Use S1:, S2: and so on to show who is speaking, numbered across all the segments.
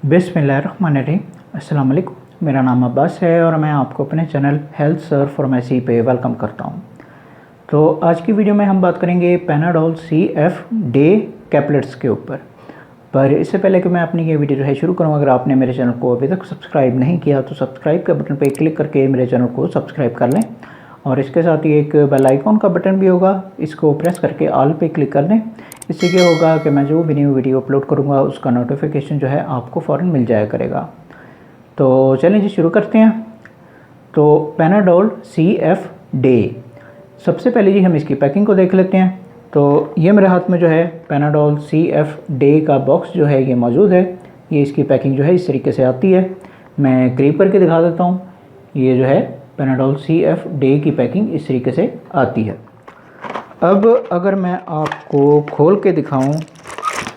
S1: बिस्मिल्लाहिर्रहमानिर्रहीम। अस्सलाम वालेकुम। मेरा नाम अब्बास है और मैं आपको अपने चैनल हेल्थ सर्व फार्मेसी पे वेलकम करता हूँ। तो आज की वीडियो में हम बात करेंगे पैनाडोल CF डे कैप्लेट्स के ऊपर। पर इससे पहले कि मैं अपनी ये वीडियो जो है शुरू करूँ, अगर आपने मेरे चैनल को अभी तक सब्सक्राइब नहीं किया तो सब्सक्राइब के बटन पर क्लिक करके मेरे चैनल को सब्सक्राइब कर लें और इसके साथ ही एक बेल आइकॉन का बटन भी होगा, इसको प्रेस करके ऑल पे क्लिक कर दें। इससे क्या होगा कि मैं जो भी न्यू वीडियो अपलोड करूँगा उसका नोटिफिकेशन जो है आपको फ़ौरन मिल जाया करेगा। तो चलिए जी शुरू करते हैं। तो पैनाडोल CF डे, सबसे पहले जी हम इसकी पैकिंग को देख लेते हैं। तो ये मेरे हाथ में जो है पैनाडोल CF डे का बॉक्स जो है ये मौजूद है। ये इसकी पैकिंग जो है इस तरीके से आती है। मैं करीब करके दिखा देता हूँ। ये जो है पैनाडोल CF डे की पैकिंग इस तरीके से आती है। अब अगर मैं आपको खोल के दिखाऊं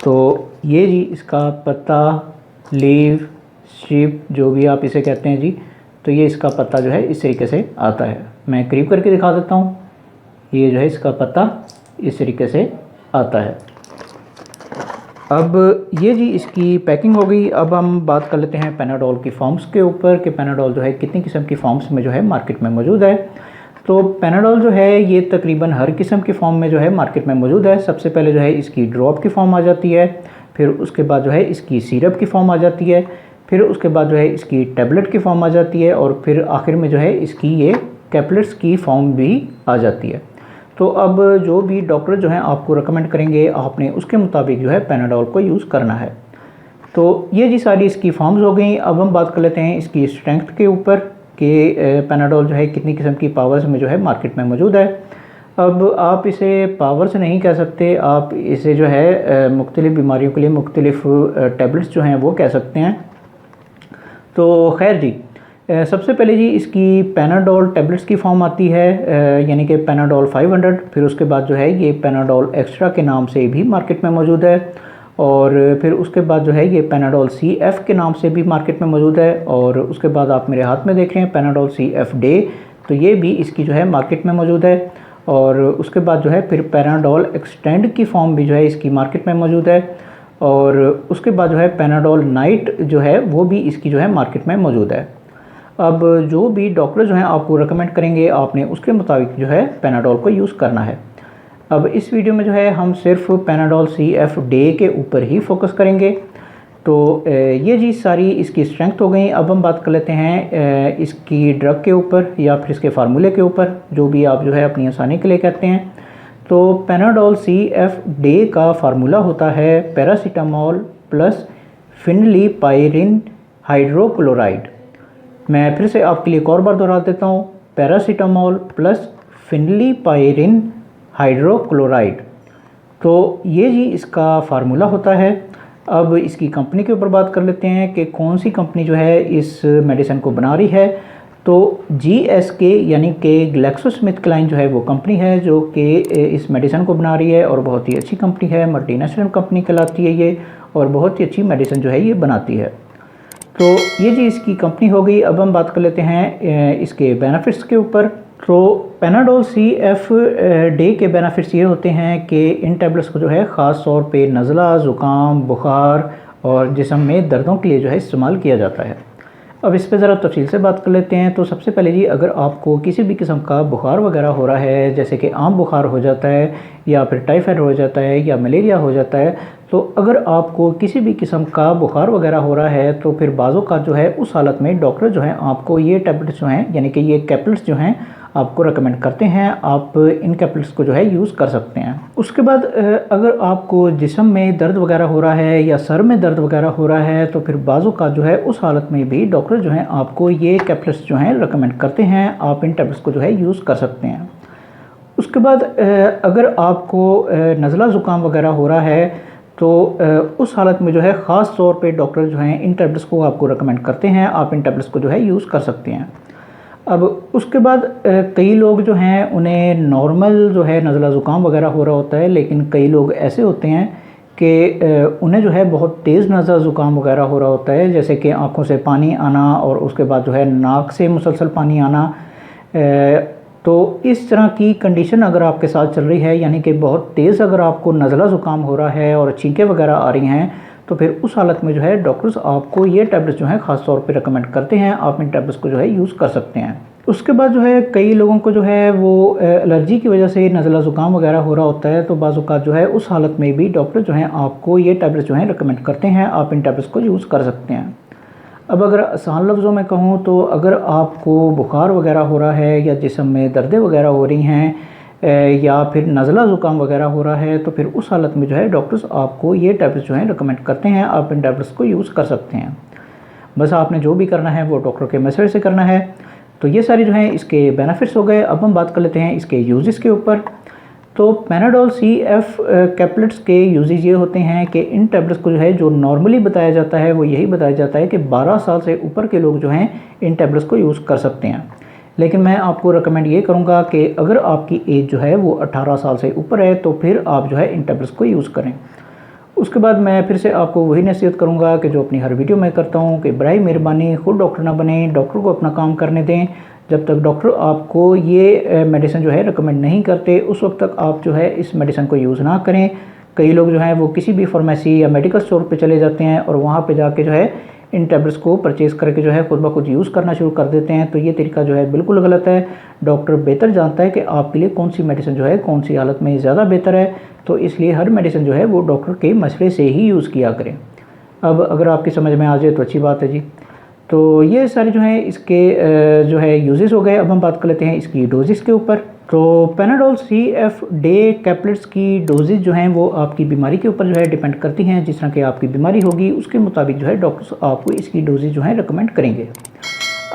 S1: तो ये जी इसका पत्ता, लीव, स्ट्रिप, जो भी आप इसे कहते हैं जी, तो ये इसका पत्ता जो है इस तरीके से आता है। मैं करीब करके दिखा देता हूँ। ये जो है इसका पत्ता इस तरीके से आता है। अब ये जी इसकी पैकिंग हो गई। अब हम बात कर लेते हैं पैनाडोल की फॉर्म्स के ऊपर कि पैनाडोल जो है कितनी किस्म की फॉर्म्स में जो है मार्केट में मौजूद है। तो पैनाडोल जो है ये तकरीबन हर किस्म की फॉर्म में जो है मार्केट में मौजूद है। सबसे पहले जो है इसकी ड्रॉप की फॉर्म आ जाती है, फिर उसके बाद जो है इसकी सिरप की फॉर्म आ जाती है, फिर उसके बाद जो है इसकी टैबलेट की फॉर्म आ जाती है और फिर आखिर में जो है इसकी ये कैप्लेट्स की फॉर्म भी आ जाती है। तो अब जो भी डॉक्टर जो हैं आपको रिकमेंड करेंगे आपने उसके मुताबिक जो है पैनाडोल को यूज़ करना है। तो ये जी सारी इसकी फॉर्म्स हो गई। अब हम बात कर लेते हैं इसकी स्ट्रेंथ के ऊपर कि पैनाडोल जो है कितनी किस्म की पावर्स में जो है मार्केट में मौजूद है। अब आप इसे पावर्स नहीं कह सकते, आप इसे जो है मुख्तलिफ़ बीमारियों के लिए मुख्तलिफ़ टैबलेट्स जो हैं वो कह सकते हैं। तो खैर जी, सबसे पहले जी इसकी पैनाडोल टैबलेट्स की फॉर्म आती है, यानी कि पैनाडोल 500। फिर उसके बाद जो है ये पैनाडोल एक्स्ट्रा के नाम से भी मार्केट में मौजूद है और फिर उसके बाद जो है ये पैनाडोल CF के नाम से भी मार्केट में मौजूद है और उसके बाद आप मेरे हाथ में देख रहे हैं पैनाडोल CF डे, तो ये भी इसकी जो है मार्केट में मौजूद है। और उसके बाद जो है फिर पैनाडोल एक्सटेंड की फॉर्म भी जो है इसकी मार्केट में मौजूद है और उसके बाद जो है पैनाडोल नाइट जो है वो भी इसकी जो है मार्केट में मौजूद है। अब जो भी डॉक्टर जो हैं आपको रिकमेंड करेंगे आपने उसके मुताबिक जो है पैनाडोल को यूज़ करना है। अब इस वीडियो में जो है हम सिर्फ पैनाडोल CF डे के ऊपर ही फोकस करेंगे। तो ये जी सारी इसकी स्ट्रेंथ हो गई। अब हम बात कर लेते हैं इसकी ड्रग के ऊपर या फिर इसके फार्मूले के ऊपर, जो भी आप जो है अपनी आसानी के लिए कहते हैं। तो पैनाडोल CF डे का फार्मूला होता है पैरासीटामोल प्लस फिनलिपायरिन हाइड्रोक्लोराइड। मैं फिर से आपके लिए एक और बार दोहरा देता हूँ, पैरासीटामोल प्लस फिनलिपायरिन हाइड्रोक्लोराइड। तो ये जी इसका फार्मूला होता है। अब इसकी कंपनी के ऊपर बात कर लेते हैं कि कौन सी कंपनी जो है इस मेडिसिन को बना रही है। तो GSK यानी कि ग्लैक्सोस्मिथक्लाइन जो है वो कंपनी है जो कि इस मेडिसिन को बना रही है और बहुत ही अच्छी कंपनी है, मल्टीनेशनल कंपनी कहलाती है ये और बहुत ही अच्छी मेडिसिन जो है ये बनाती है। तो ये जी इसकी कंपनी हो गई। अब हम बात कर लेते हैं इसके बेनिफिट्स के ऊपर। तो पैनाडोल CF डे के बेनिफिट्स ये होते हैं कि इन टैबलेट्स को जो है ख़ास तौर पे नज़ला, ज़ुकाम, बुखार और जिस्म में दर्दों के लिए जो है इस्तेमाल किया जाता है। अब इस पर ज़रा तफसील से बात कर लेते हैं। तो सबसे पहले जी अगर आपको किसी भी किस्म का बुखार वगैरह हो रहा है, जैसे कि आम बुखार हो जाता है या फिर टाइफाइड हो जाता है या मलेरिया हो जाता है, तो अगर आपको किसी भी किस्म का बुखार वगैरह हो रहा है तो फिर बाज़ों का जो है उस हालत में डॉक्टर जो है आपको ये टैबलेट्स जो हैं यानी कि ये कैप्लेट्स जो हैं आपको रेकमेंड करते हैं। आप इन कैप्लेट्स को जो है यूज़ कर सकते हैं। उसके बाद अगर आपको जिस्म में दर्द वगैरह हो रहा है या सर में दर्द वगैरह हो रहा है तो फिर बाज़ों का जो है उस हालत में भी डॉक्टर जो हैं आपको ये कैप्लेट्स जो हैं रेकमेंड करते हैं। आप इन टैबलेट्स को जो है यूज़ कर सकते हैं। उसके बाद अगर आपको नज़ला ज़ुकाम वगैरह हो रहा है तो उस हालत में जो है ख़ास तौर पे डॉक्टर जो हैं इन टैबलेट्स को आपको रेकमेंड करते हैं। आप इन टैबलेट्स को जो है यूज़ कर सकते हैं। अब उसके बाद कई लोग जो हैं उन्हें नॉर्मल जो है नज़ला ज़ुकाम वगैरह हो रहा होता है, लेकिन कई लोग ऐसे होते हैं कि उन्हें जो है बहुत तेज़ नज़ला ज़ुकाम वगैरह हो रहा होता है, जैसे कि आँखों से पानी आना और उसके बाद जो है नाक से मुसलसल पानी आना। तो इस तरह की कंडीशन अगर आपके साथ चल रही है, यानी कि बहुत तेज़ अगर आपको नज़ला ज़ुकाम हो रहा है और छींकें वगैरह आ रही हैं, तो फिर उस हालत में जो है डॉक्टर्स आपको ये टैबलेट्स जो हैं ख़ास तौर पे रिकमेंड करते हैं। आप इन टैबलेट्स को जो है यूज़ कर सकते हैं। उसके बाद जो है कई लोगों को जो है वो एलर्जी की वजह से नज़ला ज़ुकाम वगैरह हो रहा होता है, तो बाज़ औक़ात जो है उस हालत में भी डॉक्टर जो हैं आपको ये टैबलेट्स जो हैं रिकमेंड करते हैं। आप इन टैबलेट्स को यूज़ कर सकते हैं। अब अगर आसान लफ्ज़ों में कहूँ तो अगर आपको बुखार वगैरह हो रहा है या जिस्म में दर्दें वगैरह हो रही हैं या फिर नज़ला ज़ुकाम वगैरह हो रहा है, तो फिर उस हालत में जो है डॉक्टर्स आपको ये टैबलेट्स जो हैं रिकमेंड करते हैं। आप इन टैबलेट्स को यूज़ कर सकते हैं। बस आपने जो भी करना है वो डॉक्टर के मशवरे से करना है। तो ये सारे जो हैं इसके बेनिफिट्स हो गए। अब हम बात कर लेते हैं इसके यूजेस के ऊपर। तो पैनाडोल CF कैप्लेट्स के यूजेज ये होते हैं कि इन टैबलेट्स को जो है जो नॉर्मली बताया जाता है वो यही बताया जाता है कि 12 साल से ऊपर के लोग जो हैं इन टैबलेट्स को यूज़ कर सकते हैं। लेकिन मैं आपको रिकमेंड ये करूँगा कि अगर आपकी एज जो है वो 18 साल से ऊपर है तो फिर आप जो है इन टैबलेट्स को यूज़ करें। उसके बाद मैं फिर से आपको वही नसीहत करूँगा कि जो अपनी हर वीडियो में करता हूँ कि बराए मेहरबानी खुद डॉक्टर ना बने, डॉक्टर को अपना काम करने दें। जब तक डॉक्टर आपको ये मेडिसिन जो है रिकमेंड नहीं करते उस वक्त तक आप जो है इस मेडिसिन को यूज़ ना करें। कई लोग जो हैं वो किसी भी फार्मेसी या मेडिकल स्टोर पे चले जाते हैं और वहाँ पे जाके जो है इन टैबलेट्स को परचेज़ करके जो है खुद ब खुद यूज़ करना शुरू कर देते हैं। तो ये तरीका जो है बिल्कुल गलत है। डॉक्टर बेहतर जानता है कि आपके लिए कौन सी मेडिसिन जो है कौन सी हालत में ज़्यादा बेहतर है, तो इसलिए हर मेडिसिन जो है वो डॉक्टर के मशवरे से ही यूज़ किया करें। अब अगर आपकी समझ में आ जाए तो अच्छी बात है जी। तो ये सारे जो हैं इसके जो है यूजेस हो गए। अब हम बात कर लेते हैं इसकी डोजेस के ऊपर। तो पैनाडोल CF डे कैप्लेट्स की डोजेज जो हैं वो आपकी बीमारी के ऊपर जो है डिपेंड करती हैं। जिस तरह की आपकी बीमारी होगी उसके मुताबिक जो है डॉक्टर्स आपको इसकी डोजेज जो है रिकमेंड करेंगे।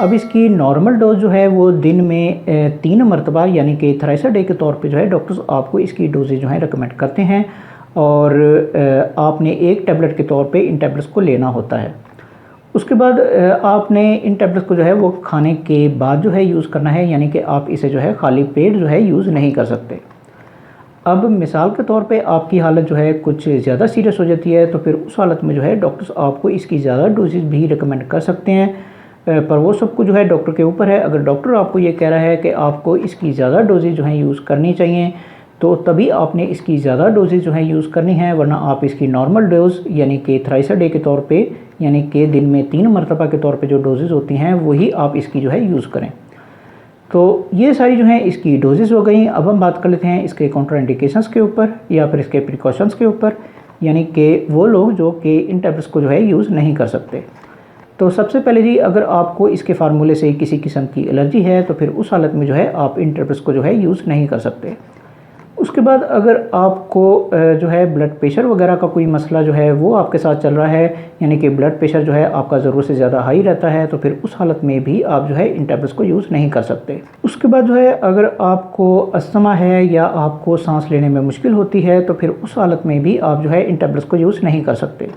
S1: अब इसकी नॉर्मल डोज जो है वो दिन में 3 मरतबा यानी कि थ्राइस डे के तौर पे जो है डॉक्टर्स आपको इसकी डोजेज जो है रिकमेंड करते हैं और आपने एक टैबलेट के तौर पे इन टैबलेट्स को लेना होता है। उसके बाद आपने इन टैबलेट्स को जो है वो खाने के बाद जो है यूज़ करना है, यानी कि आप इसे जो है खाली पेट जो है यूज़ नहीं कर सकते। अब मिसाल के तौर पे आपकी हालत जो है कुछ ज़्यादा सीरियस हो जाती है तो फिर उस हालत में जो है डॉक्टर्स आपको इसकी ज़्यादा डोजेज भी रिकमेंड कर सकते हैं, पर वो सब कुछ जो है डॉक्टर के ऊपर है। अगर डॉक्टर आपको ये कह रहा है कि आपको इसकी ज़्यादा डोजेज जो है यूज़ करनी चाहिए तो तभी आपने इसकी ज़्यादा डोजेज जो है यूज़ करनी है, वरना आप इसकी नॉर्मल डोज यानी कि थ्राइस डे के तौर पे यानी कि दिन में 3 मरतबा के तौर पे जो डोजेज होती हैं वही आप इसकी जो है यूज़ करें। तो ये सारी जो हैं इसकी डोजेज हो गई। अब हम बात कर लेते हैं इसके कॉन्ट्राइंडिकेशंस के ऊपर या फिर इसके प्रिकॉशंस के ऊपर, यानी कि वो लोग जो कि इन टैबलेट्स को जो है यूज़ नहीं कर सकते। तो सबसे पहले जी अगर आपको इसके फार्मूले से किसी किस्म की एलर्जी है तो फिर उस हालत में जो है आप इन टैबलेट्स को जो है यूज़ नहीं कर सकते। उसके बाद अगर आपको जो है ब्लड प्रेशर वगैरह का कोई मसला जो है वो आपके साथ चल रहा है, यानी कि ब्लड प्रेशर जो है आपका ज़रूरत से ज़्यादा हाई रहता है, तो फिर उस हालत में भी आप जो है इन टैबलेट्स को यूज़ नहीं कर सकते। उसके बाद जो है अगर आपको अस्थमा है या आपको सांस लेने में मुश्किल होती है तो फिर उस हालत में भी आप जो है इन टैबलेट्स को यूज़ नहीं कर सकते।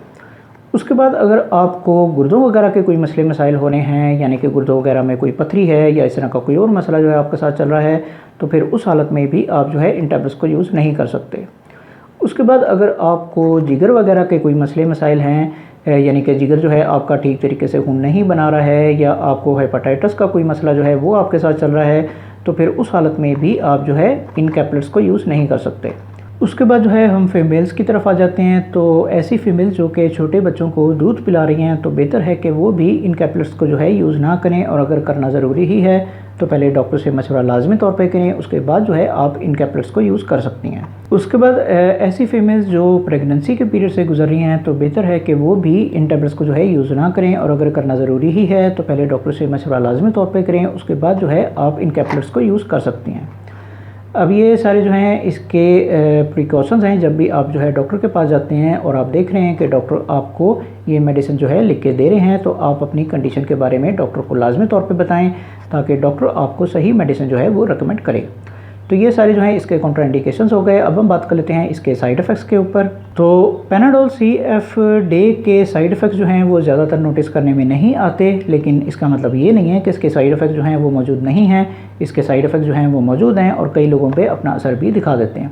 S1: उसके बाद अगर आपको गुर्दों वगैरह के कोई मसले मसाइल होने हैं, यानी कि गुर्दों वगैरह में कोई पथरी है या इस तरह का कोई और मसला जो है आपके साथ चल रहा है, तो फिर उस हालत में भी आप जो है इन टैबलेट्स को यूज़ नहीं कर सकते। उसके बाद अगर आपको जिगर वगैरह के कोई मसले मसाइल हैं, यानी कि जिगर जो है आपका ठीक तरीके से खून नहीं बना रहा है या आपको हेपेटाइटिस का कोई मसला जो है वो आपके साथ चल रहा है, तो फिर उस हालत में भी आप जो है इन कैप्लेट्स को यूज़ नहीं कर सकते। उसके बाद जो है हम फीमेल्स की तरफ आ जाते हैं। तो ऐसी फीमेल्स जो कि छोटे बच्चों को दूध पिला रही हैं तो बेहतर है कि वो भी इन कैप्लेट्स को जो है यूज़ ना करें, और अगर करना ज़रूरी ही है तो पहले डॉक्टर से मशवरा लाजमी तौर पे करें, उसके बाद जो है आप इन कैप्लेट्स को यूज़ कर सकती हैं। उसके बाद ऐसी फीमेल्स जो प्रेगनेंसी के पीरियड से गुजर रही हैं तो बेहतर है कि वो भी इन टैबलेट्स को जो है यूज़ ना करें, और अगर करना ज़रूरी ही है तो पहले डॉक्टर से मशवरा लाजमी तौर पर करें, उसके बाद जो है आप इन कैप्लेट्स को यूज़ कर सकती हैं। अब ये सारे जो हैं इसके प्रिकॉशंस हैं। जब भी आप जो है डॉक्टर के पास जाते हैं और आप देख रहे हैं कि डॉक्टर आपको ये मेडिसिन जो है लिख के दे रहे हैं, तो आप अपनी कंडीशन के बारे में डॉक्टर को लाजमी तौर पे बताएं ताकि डॉक्टर आपको सही मेडिसिन जो है वो रिकमेंड करे। तो ये सारे जो हैं इसके कॉन्ट्राइंडिकेशंस हो गए। अब हम बात कर लेते हैं इसके साइड इफ़ेक्ट्स के ऊपर। तो पैनाडोल CF डे के साइड इफ़ेक्ट्स जो हैं वो ज़्यादातर नोटिस करने में नहीं आते, लेकिन इसका मतलब ये नहीं है कि इसके साइड इफ़ेक्ट जो हैं वो मौजूद नहीं हैं। इसके साइड इफ़ेक्ट जो हैं वो मौजूद हैं और कई लोगों पे अपना असर भी दिखा देते हैं,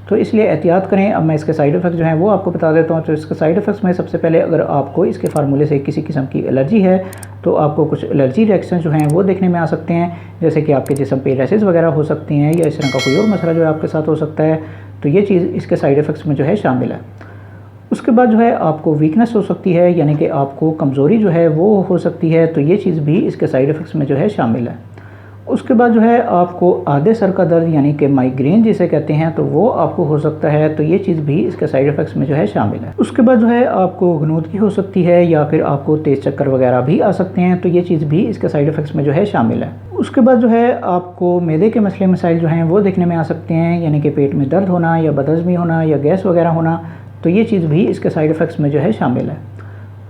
S1: तो इसलिए एहतियात करें। अब मैं इसके साइड इफ़ेक्ट जो हैं वो आपको बता देता हूँ। तो इसके साइड इफ़ेक्ट्स में सबसे पहले अगर आपको इसके फार्मूले से किसी किस्म की एलर्जी है तो आपको कुछ एलर्जी रिएक्शन जो हैं वो देखने में आ सकते हैं, जैसे कि आपके जिस्म पे रैशेज़ वगैरह हो सकती हैं या इस तरह का कोई और मसला जो है आपके साथ हो सकता है। तो ये चीज़ इसके साइड इफ़ेक्ट्स में जो है शामिल है। उसके बाद जो है आपको वीकनेस हो सकती है, यानी कि आपको कमज़ोरी जो है वो हो सकती है, तो ये चीज़ भी इसके साइड इफ़ेक्ट्स में जो है शामिल है। उसके बाद जो है आपको आधे सर का दर्द यानी कि माइग्रेन जिसे कहते हैं, तो वो आपको हो सकता है, तो ये चीज़ भी इसके साइड इफ़ेक्ट्स में जो है शामिल है। उसके बाद जो है आपको गनूदगी हो सकती है या फिर आपको तेज़ चक्कर वगैरह भी आ सकते हैं, तो ये चीज़ भी इसके साइड इफ़ेक्ट्स में जो है शामिल है। उसके बाद जो है आपको मैदे के मसले मसाइल जो हैं वो देखने में आ सकते हैं, यानी कि पेट में दर्द होना या बदहज़मी होना या गैस वगैरह होना, तो ये चीज़ भी इसके साइड इफ़ेक्ट्स में जो है शामिल है।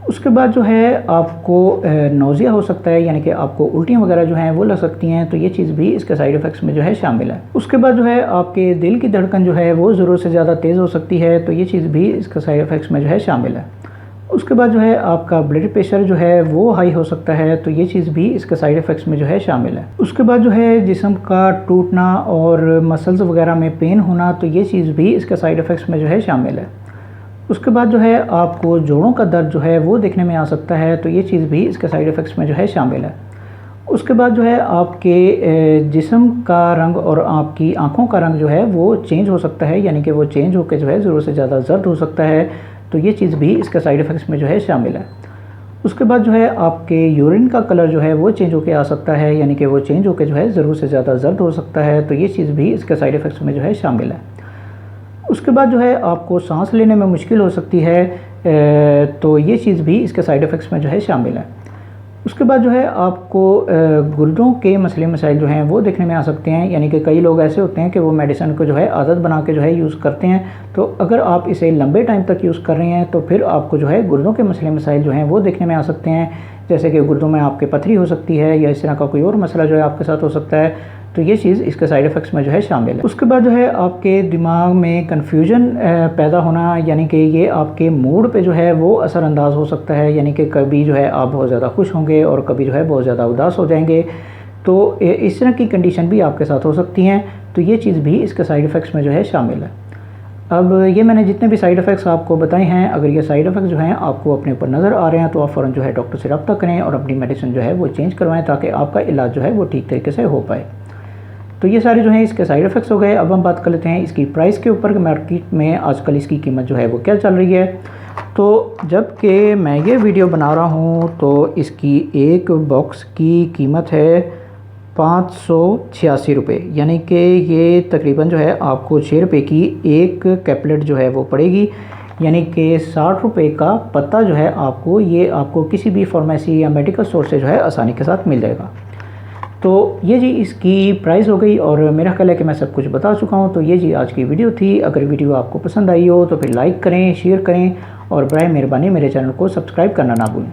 S1: उसके बाद जो है आपको नौज़िया हो सकता है, यानी कि आपको उल्टियाँ वगैरह जो हैं वो लग सकती हैं, तो ये चीज़ भी इसके साइड इफ़ेक्ट्स में जो है शामिल है। उसके बाद जो है आपके दिल की धड़कन जो है वो ज़रूरत से ज़्यादा तेज़ हो सकती है, तो ये चीज़ भी इसके साइड इफ़ेक्ट्स में जो है शामिल है। उसके बाद जो है आपका ब्लड प्रेशर जो है वो हाई हो सकता है, तो ये चीज़ भी इसके साइड इफ़ेक्ट्स में जो है शामिल है। उसके बाद जो है जिस्म का टूटना और मसल्स वगैरह में पेन होना, तो ये चीज़ भी इसके साइड इफ़ेक्ट्स में जो है शामिल है। उसके बाद जो है आपको जोड़ों का दर्द जो है वो देखने में आ सकता है, तो ये चीज़ भी इसके साइड इफ़ेक्ट्स में जो है शामिल है। उसके बाद जो है आपके जिस्म का रंग और आपकी आँखों का रंग जो है वो चेंज हो सकता है, यानी कि वो चेंज होकर जो है ज़रूरत से ज़्यादा जर्द हो सकता है, तो ये चीज़ भी इसके साइड इफ़ेक्ट्स में जो है शामिल है। उसके बाद जो है आपके यूरिन का कलर जो है वो चेंज होकर आ सकता है, यानी कि वो चेंज होकर जो है ज़रूरत से ज़्यादा जर्द हो सकता है, तो ये चीज़ भी इसके साइड इफ़ेक्ट्स में जो है शामिल है। उसके बाद जो है आपको सांस लेने में मुश्किल हो सकती है, तो ये चीज़ भी इसके साइड इफ़ेक्ट्स में जो है शामिल है। उसके बाद जो है आपको गुर्दों के मसले मसाइल जो हैं वो देखने में आ सकते हैं, यानी कि कई लोग ऐसे होते हैं कि वो मेडिसिन को जो है आदत बना के जो है यूज़ करते हैं, तो अगर आप इसे लंबे टाइम तक यूज़ कर रहे हैं तो फिर आपको जो है गुर्दों के मसले मसाइल जो हैं वो देखने में आ सकते हैं, जैसे कि गुर्दों में आपके पथरी हो सकती है या इस तरह का कोई और मसला जो है आपके साथ हो सकता है, तो ये चीज़ इसके साइड इफ़ेक्ट्स में जो है शामिल है। उसके बाद जो है आपके दिमाग में कन्फ्यूजन पैदा होना, यानी कि ये आपके मूड पे जो है वो असरअंदाज हो सकता है, यानी कि कभी जो है आप बहुत ज़्यादा खुश होंगे और कभी जो है बहुत ज़्यादा उदास हो जाएंगे, तो इस तरह की कंडीशन भी आपके साथ हो सकती हैं, तो ये चीज़ भी इसके साइड इफ़ेक्ट्स में जो है शामिल है। अब ये मैंने जितने भी साइड इफ़ेक्ट्स आपको बताए हैं, अगर ये साइड इफ़ेक्ट्स जो हैं आपको अपने ऊपर नज़र आ रहे हैं तो आप फ़ौरन जो है डॉक्टर से रब्ता करें और अपनी मेडिसिन जो है वो चेंज करवाएं, ताकि आपका इलाज जो है वो ठीक तरीके से हो पाए। तो ये सारे जो हैं इसके साइड इफ़ेक्ट्स हो गए। अब हम बात कर लेते हैं इसकी प्राइस के ऊपर कि मार्केट में आजकल इसकी कीमत जो है वो क्या चल रही है। तो जबकि मैं ये वीडियो बना रहा हूँ तो इसकी एक बॉक्स की कीमत है 586 रुपये, यानी कि ये तकरीबन जो है आपको 6 रुपये की एक कैपलेट जो है वो पड़ेगी, यानी कि 60 रुपये का पत्ता जो है आपको किसी भी फार्मेसी या मेडिकल स्टोर से जो है आसानी के साथ मिल जाएगा। तो ये जी इसकी प्राइस हो गई और मेरा ख्याल है कि मैं सब कुछ बता चुका हूँ। तो ये जी आज की वीडियो थी। अगर वीडियो आपको पसंद आई हो तो फिर लाइक करें, शेयर करें और बराए मेहरबानी मेरे चैनल को सब्सक्राइब करना ना भूलें।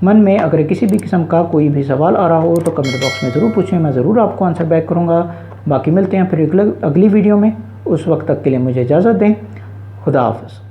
S1: मन में अगर किसी भी किस्म का कोई भी सवाल आ रहा हो तो कमेंट बॉक्स में ज़रूर पूछें, मैं ज़रूर आपको आंसर बैक करूँगा। बाकी मिलते हैं फिर अगली वीडियो में, उस वक्त तक के लिए मुझे इजाज़त दें। खुदा हाफ़िज़।